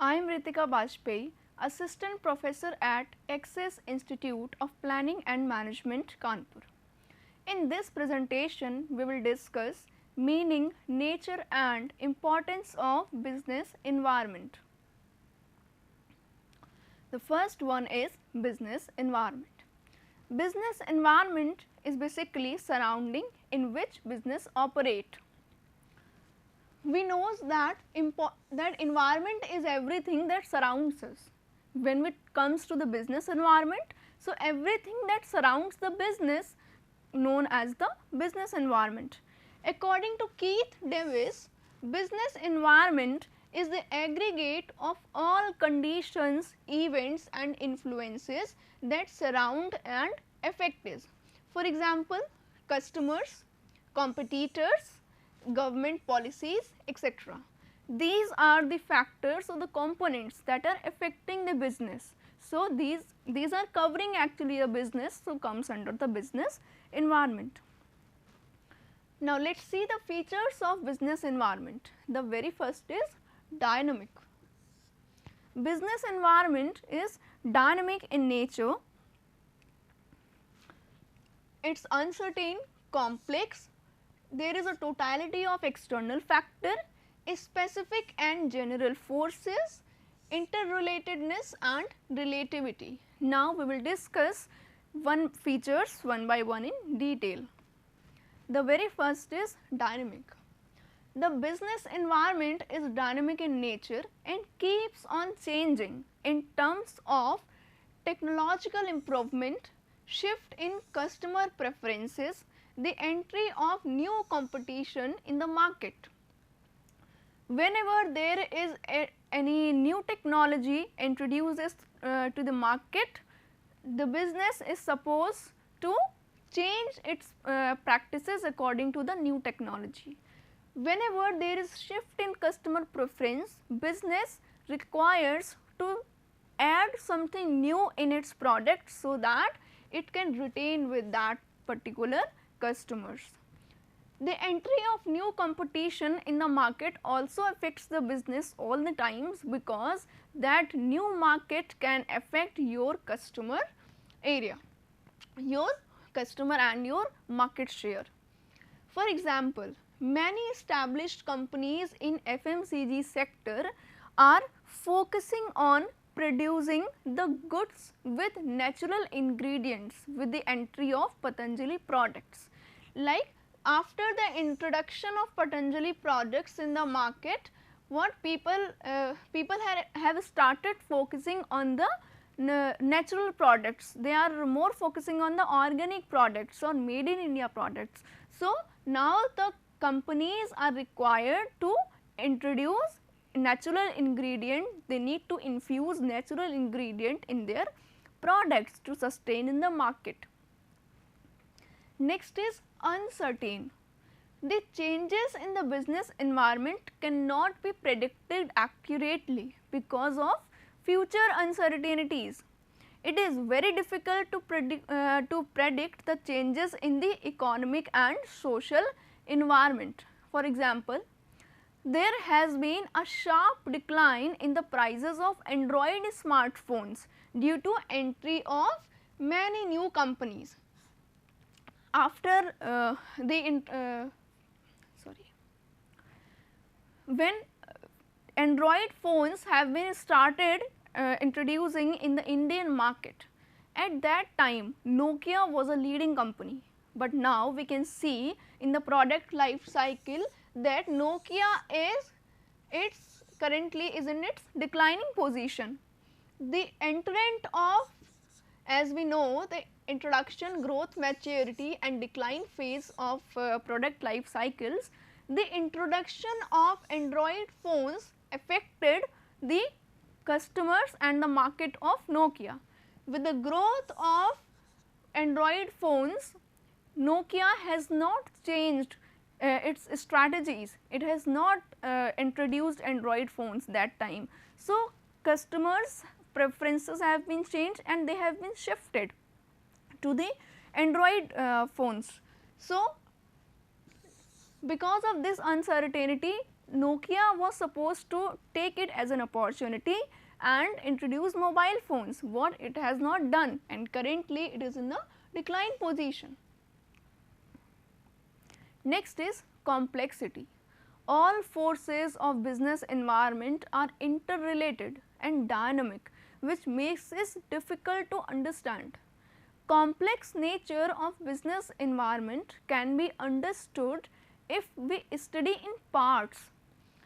I am Ritika Bajpayee, Assistant Professor at Access Institute of Planning and Management, Kanpur. In this presentation, we will discuss meaning, nature and importance of business environment. The first one is business environment. Business environment is basically surrounding in which business operate. We know that environment is everything that surrounds us. When it comes to the business environment, so everything that surrounds the business known as the business environment. According to Keith Davis, business environment is the aggregate of all conditions, events and influences that surround and affect us. For example, customers, competitors, government policies, etc. These are the factors or the components that are affecting the business. So, these are covering actually a business, so comes under the business environment. Now, let us see the features of business environment. The very first is dynamic. Business environment is dynamic in nature. It is uncertain, complex. There is a totality of external factor, specific and general forces, interrelatedness and relativity. Now, we will discuss features one by one in detail. The very first is dynamic. The business environment is dynamic in nature and keeps on changing in terms of technological improvement, shift in customer preferences, the entry of new competition in the market. Whenever there is any new technology introduces to the market, the business is supposed to change its practices according to the new technology. Whenever there is shift in customer preference, business requires to add something new in its product so that it can retain with that particular customers. The entry of new competition in the market also affects the business all the times, because that new market can affect your customer area, your customer and your market share. For example, many established companies in FMCG sector are focusing on producing the goods with natural ingredients with the entry of Patanjali products. Like after the introduction of Patanjali products in the market, what people have started focusing on the natural products. They are more focusing on the organic products or made in India products. So, now the companies are required to introduce natural ingredient, they need to infuse natural ingredient in their products to sustain in the market. Next is uncertain. The changes in the business environment cannot be predicted accurately because of future uncertainties. It is very difficult to predict the changes in the economic and social environment. For example, there has been a sharp decline in the prices of Android smartphones due to entry of many new companies. After when Android phones have been started introducing in the Indian market, at that time Nokia was a leading company, but now we can see in the product life cycle that Nokia is currently in its declining position. The entrant of, as we know, the introduction, growth, maturity and decline phase of product life cycles, the introduction of Android phones affected the customers and the market of Nokia. With the growth of Android phones, Nokia has not changed its strategies, it has not introduced Android phones that time. So, customers preferences have been changed and they have been shifted to the Android phones. So, because of this uncertainty, Nokia was supposed to take it as an opportunity and introduce mobile phones, what it has not done, and currently it is in a decline position. Next is complexity. All forces of business environment are interrelated and dynamic, which makes it difficult to understand. Complex nature of business environment can be understood if we study in parts.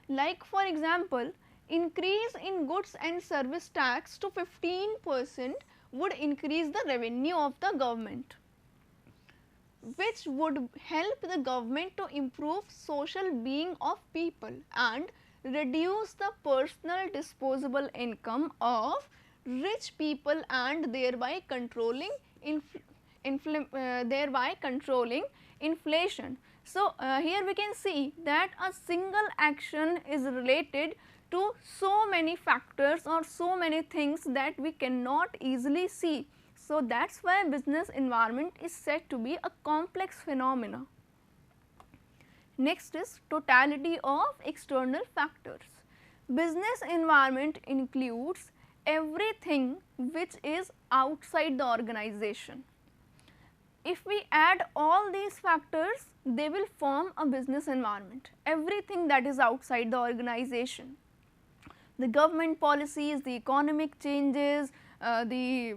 Like for example, increase in goods and service tax to 15% would increase the revenue of the government, which would help the government to improve social being of people and reduce the personal disposable income of rich people and thereby controlling inflation. So, here we can see that a single action is related to so many factors or so many things that we cannot easily see. So, that is why business environment is said to be a complex phenomena. Next is totality of external factors. Business environment includes everything which is outside the organization. If we add all these factors, they will form a business environment, everything that is outside the organization. The government policies, the economic changes, the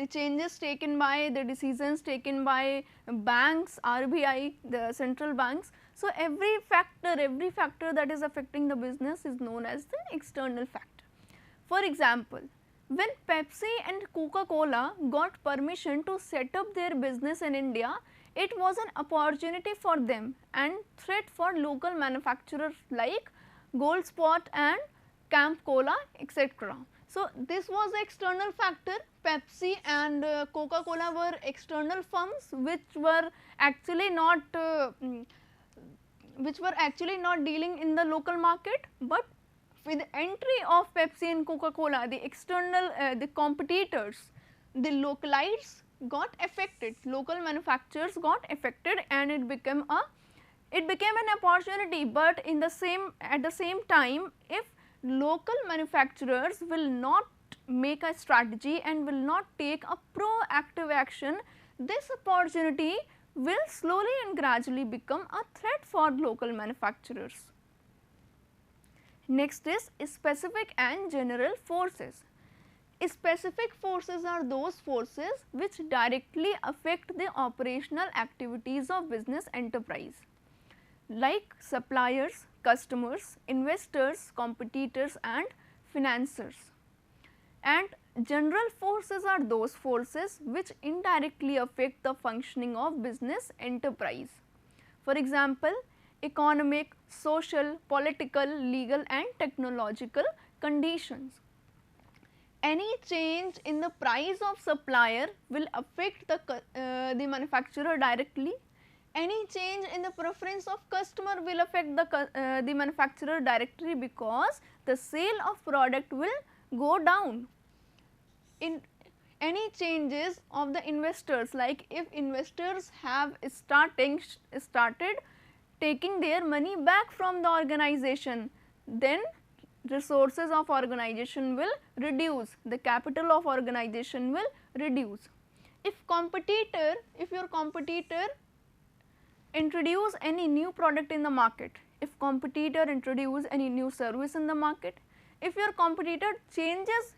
changes taken by, the decisions taken by banks, RBI, the central banks. So, every factor that is affecting the business is known as the external factor. For example, when Pepsi and Coca-Cola got permission to set up their business in India, it was an opportunity for them and threat for local manufacturers like Gold Spot and Camp Cola, etc. So, this was the external factor. Pepsi and Coca-Cola were external firms which were actually not dealing in the local market, but with the entry of Pepsi and Coca-Cola, the external the competitors, the localites got affected, local manufacturers got affected, and it became an opportunity. But at the same time, if local manufacturers will not make a strategy and will not take a proactive action, this opportunity will slowly and gradually become a threat for local manufacturers. Next is specific and general forces. Specific forces are those forces which directly affect the operational activities of business enterprise, like suppliers, customers, investors, competitors and financiers. And general forces are those forces which indirectly affect the functioning of business enterprise. For example, economic, social, political, legal and technological conditions. Any change in the price of supplier will affect the manufacturer directly. Any change in the preference of customer will affect the manufacturer directly, because the sale of product will go down. In any changes of the investors, like if investors have started taking their money back from the organization, then resources of organization will reduce, the capital of organization will reduce. If your competitor introduce any new product in the market, if competitor introduce any new service in the market, if your competitor changes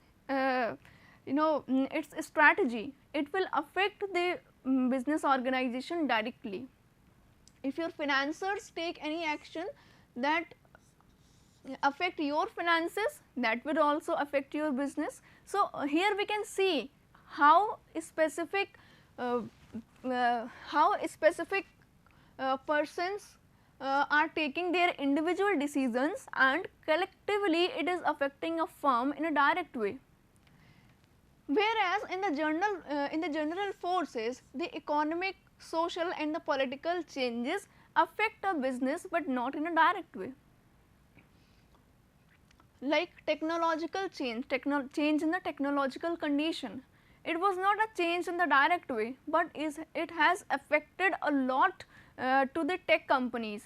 its strategy, it will affect the business organization directly. If your financiers take any action that affect your finances, that will also affect your business. So, here we can see how specific persons are taking their individual decisions, and collectively it is affecting a firm in a direct way. Whereas in the general forces, the economic, social and the political changes affect a business, but not in a direct way. Like technological change, change in the technological condition. It was not a change in the direct way, but it has affected a lot to the tech companies.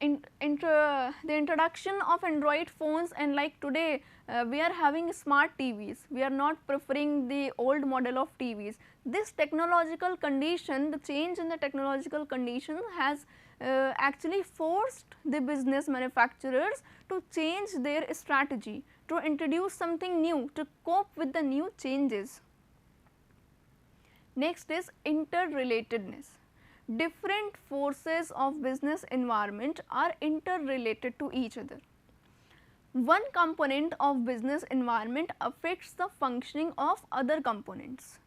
the introduction of Android phones, and like today we are having smart TVs, we are not preferring the old model of TVs. This technological condition, the change in the technological condition has actually forced the business manufacturers to change their strategy, to introduce something new, to cope with the new changes. Next is interrelatedness. Different forces of business environment are interrelated to each other. One component of business environment affects the functioning of other components.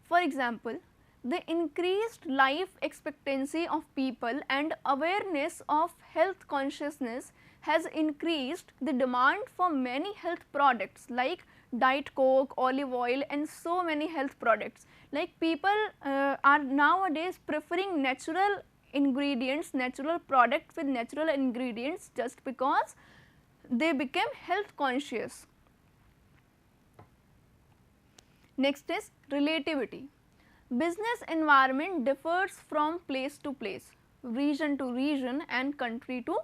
For example, the increased life expectancy of people and awareness of health consciousness has increased the demand for many health products like Diet Coke, olive oil and so many health products. Like people are nowadays preferring natural ingredients, natural products with natural ingredients just because they became health conscious. Next is relativity. Business environment differs from place to place, region to region and country to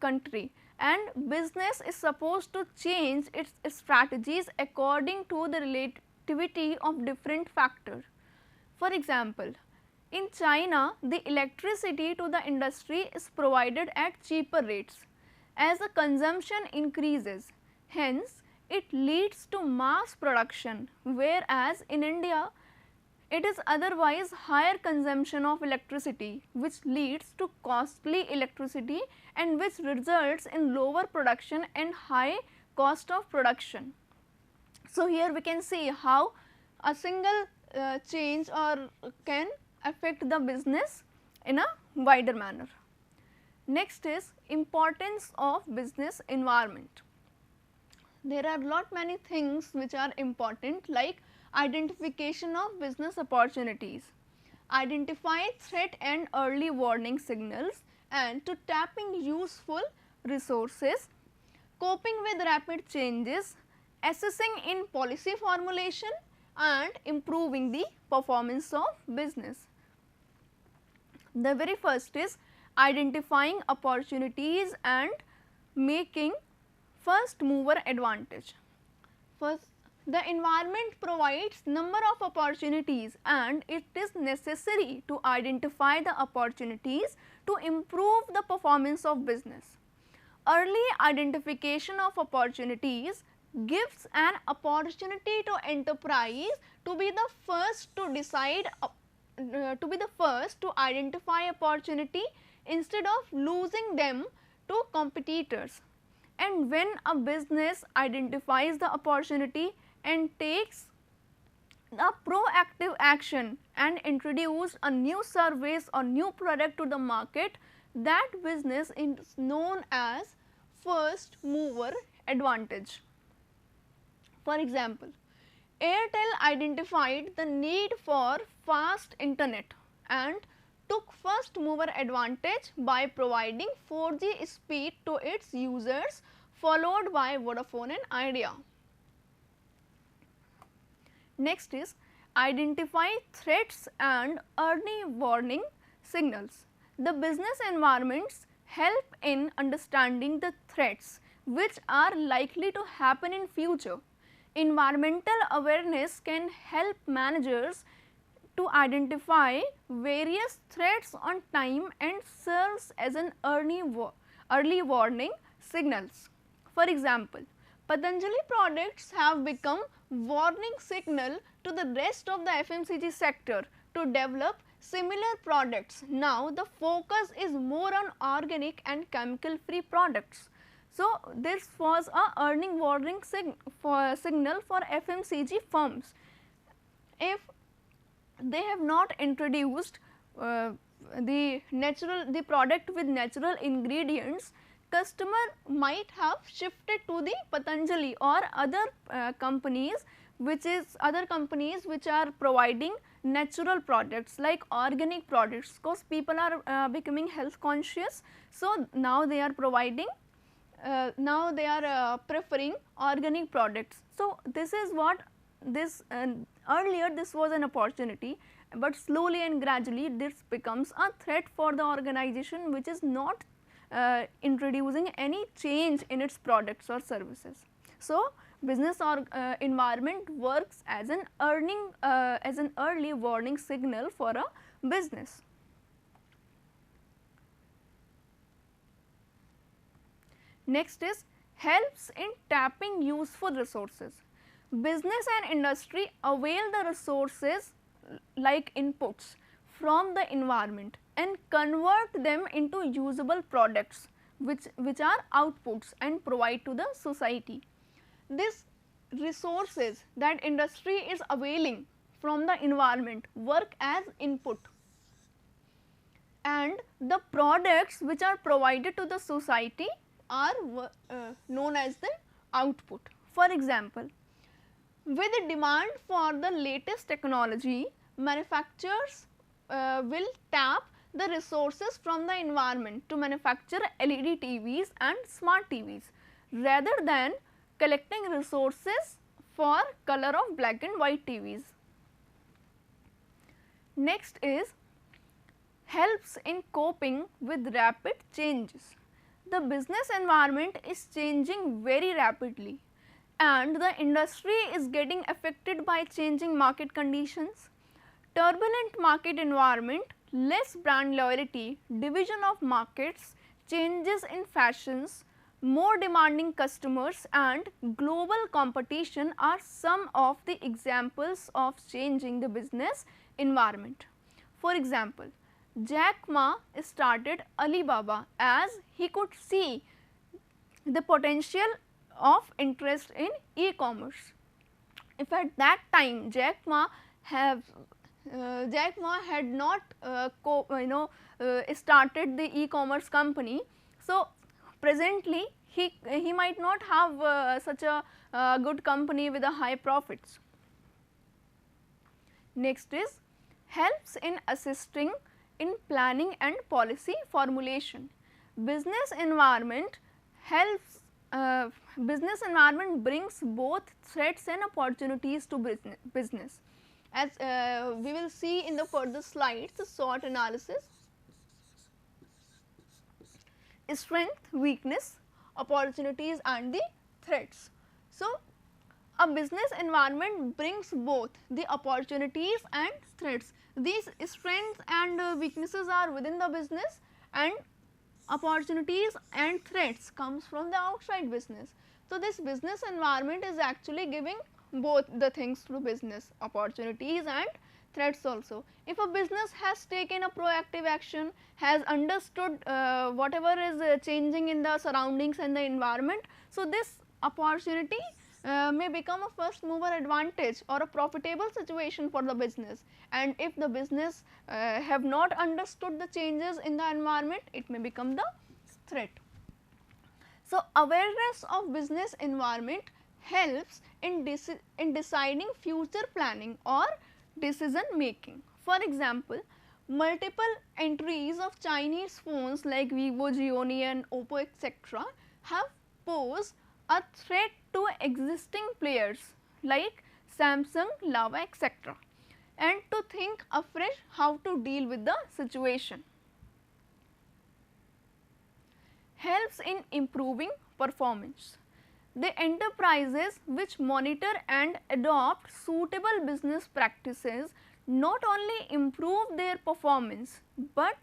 country, and business is supposed to change its strategies according to the relativity of different factors. For example, in China, the electricity to the industry is provided at cheaper rates. As the consumption increases, hence it leads to mass production, whereas in India it is otherwise higher consumption of electricity, which leads to costly electricity and which results in lower production and high cost of production. So, here we can see how a single change or can affect the business in a wider manner. Next is importance of business environment. There are lot many things which are important, like identification of business opportunities, identify threat and early warning signals, and to tapping useful resources, coping with rapid changes, assessing in policy formulation and improving the performance of business. The very first is identifying opportunities and making first mover advantage. First, the environment provides number of opportunities and it is necessary to identify the opportunities to improve the performance of business. Early identification of opportunities gives an opportunity to enterprise to be the first to decide, to be the first to identify opportunity instead of losing them to competitors. And when a business identifies the opportunity and takes a proactive action and introduce a new service or new product to the market, that business is known as first mover advantage. For example, Airtel identified the need for fast internet and took first mover advantage by providing 4G speed to its users, followed by Vodafone and Idea. Next is identify threats and early warning signals. The business environments help in understanding the threats which are likely to happen in future. Environmental awareness can help managers to identify various threats on time and serves as an early warning signals. For example, Patanjali products have become warning signal to the rest of the FMCG sector to develop similar products. Now, the focus is more on organic and chemical free products. So, this was a earning warning signal for FMCG firms. If they have not introduced the product with natural ingredients, customer might have shifted to the Patanjali or other companies which are providing natural products like organic products, because people are becoming health conscious. So, now they are providing preferring organic products. So, this is what this earlier this was an opportunity, but slowly and gradually this becomes a threat for the organization which is not introducing any change in its products or services. So, business or environment works as an early warning signal for a business. Next is helps in tapping useful resources. Business and industry avail the resources like inputs from the environment and convert them into usable products which are outputs and provide to the society. These resources that industry is availing from the environment work as input, and the products which are provided to the society are known as the output. For example, with the demand for the latest technology, manufacturers will tap the resources from the environment to manufacture LED TVs and smart TVs rather than collecting resources for color of black and white TVs. Next is helps in coping with rapid changes. The business environment is changing very rapidly and the industry is getting affected by changing market conditions. Turbulent market environment, less brand loyalty, division of markets, changes in fashions, more demanding customers and global competition are some of the examples of changing the business environment. For example, Jack Ma started Alibaba as he could see the potential of interest in e-commerce. If at that time Jack Ma had not started the e-commerce company, so presently he might not have such a good company with a high profits. Next is helps in assisting in planning and policy formulation. Business environment brings both threats and opportunities to business. As we will see in the further slides, the SWOT analysis, strength, weakness, opportunities and the threats. So, a business environment brings both the opportunities and threats. These strengths and weaknesses are within the business and opportunities and threats comes from the outside business. So, this business environment is actually giving both the things to business, opportunities and threats also. If a business has taken a proactive action, has understood whatever is changing in the surroundings and the environment, so this opportunity may become a first mover advantage or a profitable situation for the business, and if the business have not understood the changes in the environment, it may become the threat. So, awareness of business environment helps in deciding future planning or decision making. For example, multiple entries of Chinese phones like Vivo, Xiaomi and Oppo etc. have posed a threat to existing players like Samsung, Lava etc. and to think afresh how to deal with the situation. Helps in improving performance. The enterprises which monitor and adopt suitable business practices not only improve their performance, but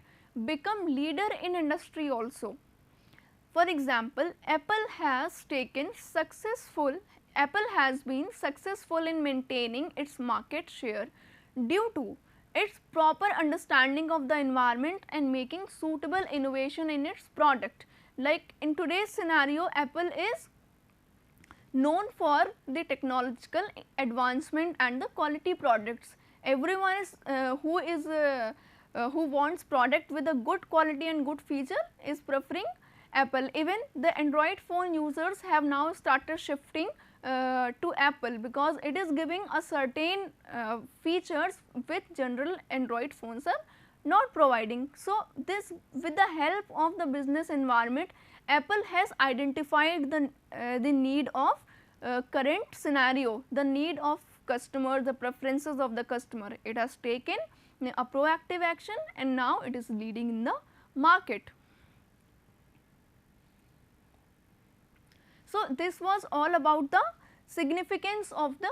become leader in industry also. For example, Apple has been successful in maintaining its market share due to its proper understanding of the environment and making suitable innovation in its product. Like in today's scenario, Apple is known for the technological advancement and the quality products. Everyone is who wants product with a good quality and good feature is preferring Apple. Even the Android phone users have now started shifting to Apple because it is giving a certain features which general Android phones are not providing. So, this with the help of the business environment, Apple has identified the need of current scenario, the need of customer, the preferences of the customer. It has taken a proactive action and now it is leading in the market. So, this was all about the significance of the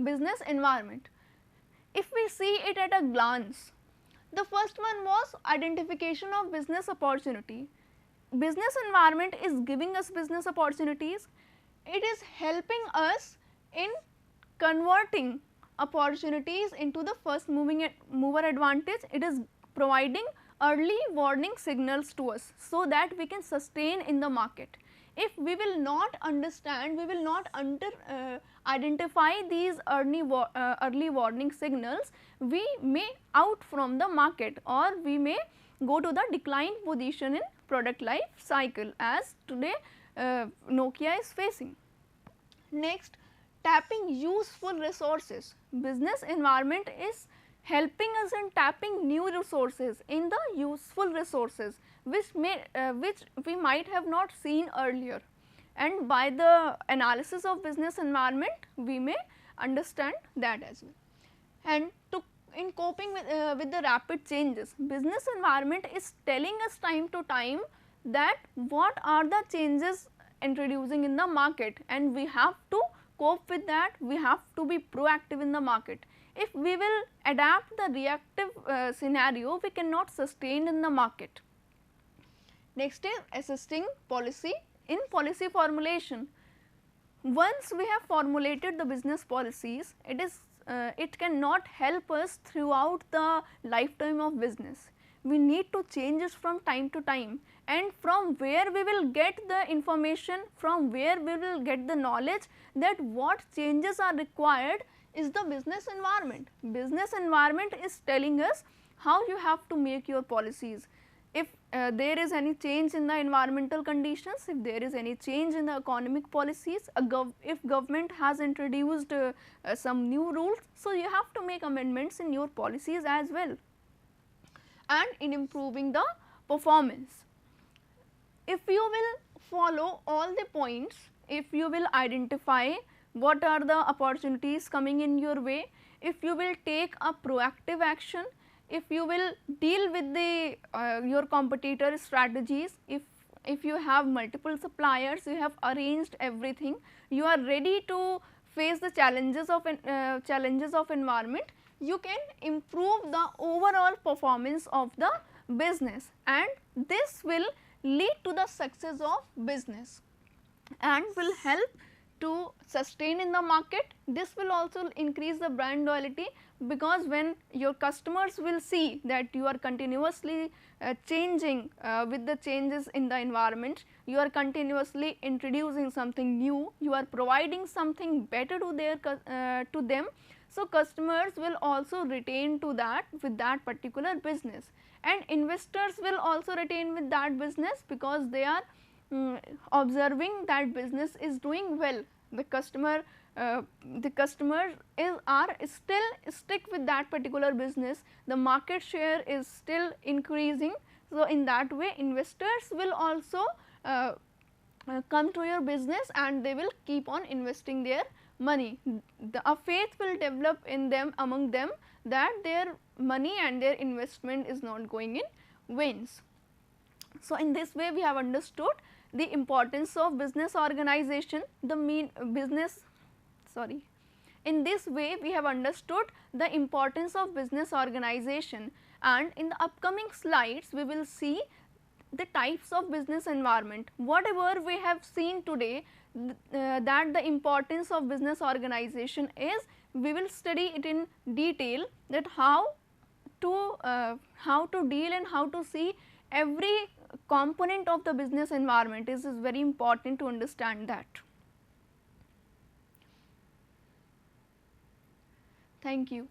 business environment. If we see it at a glance, the first one was identification of business opportunity. Business environment is giving us business opportunities. It is helping us in converting opportunities into the first mover advantage. It is providing early warning signals to us so that we can sustain in the market. If we will not understand, we will not identify these early warning signals, we may out from the market, or we may go to the decline position in product life cycle, as today Nokia is facing. Next, tapping useful resources. Business environment is helping us in tapping new resources in the useful resources, which we might have not seen earlier, and by the analysis of business environment we may understand that as well. And in coping with the rapid changes, business environment is telling us time to time that what are the changes introducing in the market, and we have to cope with that. We have to be proactive in the market. If we will adapt the reactive scenario, we cannot sustain in the market. Next is assisting policy in policy formulation. Once we have formulated the business policies, it cannot help us throughout the lifetime of business. We need to change it from time to time, and from where we will get the information, from where we will get the knowledge that what changes are required is the business environment. Business environment is telling us how you have to make your policies. If there is any change in the environmental conditions, if there is any change in the economic policies, if government has introduced some new rules, so you have to make amendments in your policies as well. And in improving the performance, if you will follow all the points, if you will identify what are the opportunities coming in your way, if you will take a proactive action, if you will deal with the your competitor strategies, if you have multiple suppliers, you have arranged everything, you are ready to face the challenges of environment, you can improve the overall performance of the business, and this will lead to the success of business and will help to sustain in the market. This will also increase the brand loyalty, because when your customers will see that you are continuously changing with the changes in the environment, you are continuously introducing something new, you are providing something better to them. So, customers will also retain to that with that particular business, and investors will also retain with that business, because they are observing that business is doing well. The customer are still stick with that particular business, the market share is still increasing. So, in that way investors will also come to your business, and they will keep on investing their money. A faith will develop in them, among them, that their money and their investment is not going in vains. So, in this way we have understood the importance of business organization, in this way we have understood the importance of business organization, and in the upcoming slides we will see the types of business environment. Whatever we have seen today, that the importance of business organization is, we will study it in detail, that how to deal and how to see every component of the business environment. This is very important to understand that. Thank you.